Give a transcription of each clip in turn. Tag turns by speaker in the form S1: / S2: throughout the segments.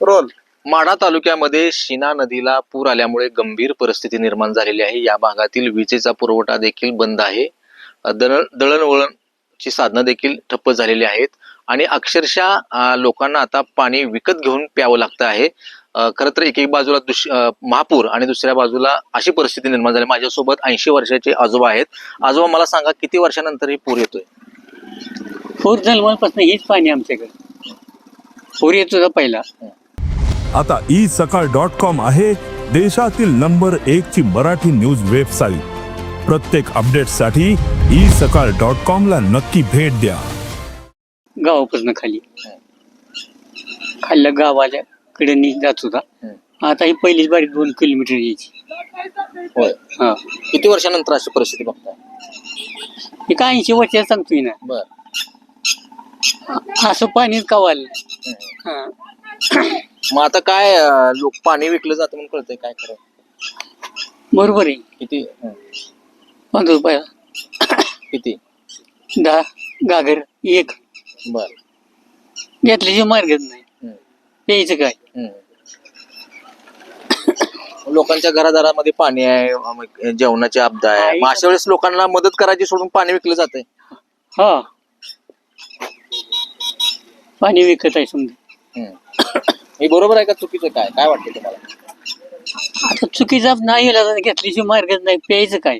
S1: Role Madha तालुक्यामध्ये शिना नदीला पूर आल्यामुळे गंभीर परिस्थिती निर्माण झालेली आहे। या भागातील विजेचा पुरवठा देखील बंद आहे। दळणवळणची साधनं देखील ठप्प झालेली आहेत आणि अक्षरशः लोकांना आता पाणी विकत घेऊन प्यावं लागतं आहे। खरं तर एक बाजूला महापूर आणि दुसऱ्या बाजूला अशी परिस्थिती निर्माण झाली। माझ्यासोबत 80 वर्षाचे आजोबा आहेत। आजोबा, मला सांगा, किती वर्षानंतर हे पूर येतोय?
S2: पूर जन्मापासून हीच पाणी आमच्याकडे पूर येत होता पहिला।
S3: आता isakal.com आहे देशातील नंबर 1 ची मराठी न्यूज वेबसाईट। प्रत्येक अपडेटसाठी isakal.com ला नक्की भेट द्या।
S2: गावापासून खाल्ल्या गावाच्या कडे जात होता। आता ही पहिलीच बारी 2 किलोमीटर यायची।
S1: होय।
S2: हा,
S1: किती वर्षानंतर अशी परिस्थिती बघताय?
S2: हे काय 80 वर्षात सांगतोय ना।
S1: बर,
S2: असं पाणीच कवाल।
S1: मग आता काय लोक पाणी विकलं जातं म्हणून कळतंय काय खरं?
S2: बरोबर आहे।
S1: किती
S2: 15 रुपया
S1: किती
S2: 10 गागर एक
S1: बर
S2: घेतल्याची मार्गच नाही। प्यायचं काय?
S1: लोकांच्या घरादारामध्ये पाणी आहे, जेवणाची आपदा आहे। मग अशा वेळेस लोकांना मदत करायची सोडून पाणी विकलं जातंय।
S2: हा, पाणी विकत आहे समजा।
S1: हे बरोबर आहे का चुकीचं? काय काय वाटतं तुम्हाला?
S2: आता चुकीचा नाही घेतल्याची मार्गच नाही, प्यायचं काय?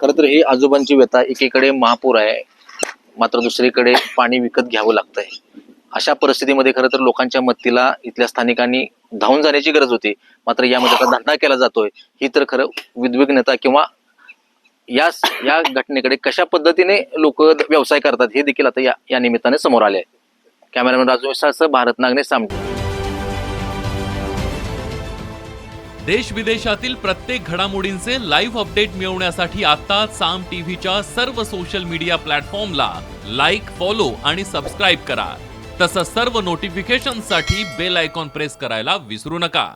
S1: खर तर ही आजोबांची व्यथा। एकीकडे महापूर आहे, मात्र दुसरीकडे पाणी विकत घ्यावं लागतंय। अशा परिस्थितीमध्ये खरं तर लोकांच्या मदतीला इथल्या स्थानिकांनी धावून जाण्याची गरज होती। मात्र यामध्ये आता धंदा केला जातोय। ही तर खरं उद्विग्नता किंवा या घटनेकडे कशा पद्धतीने लोक व्यवसाय करतात हे देखील आता या निमित्ताने समोर आले आहे। कॅमेरामॅन राजू मिसाळसह भारत नागने, साम टीव्ही।
S4: देश विदेशातील प्रत्येक घडामोडींचे लाईव्ह अपडेट मिळवण्यासाठी आता साम टीव्हीच्या सर्व सोशल मीडिया प्लॅटफॉर्मला लाईक, फॉलो आणि सबस्क्राईब करा। तसंच सर्व नोटिफिकेशनसाठी बेल आयकॉन प्रेस करायला विसरू नका।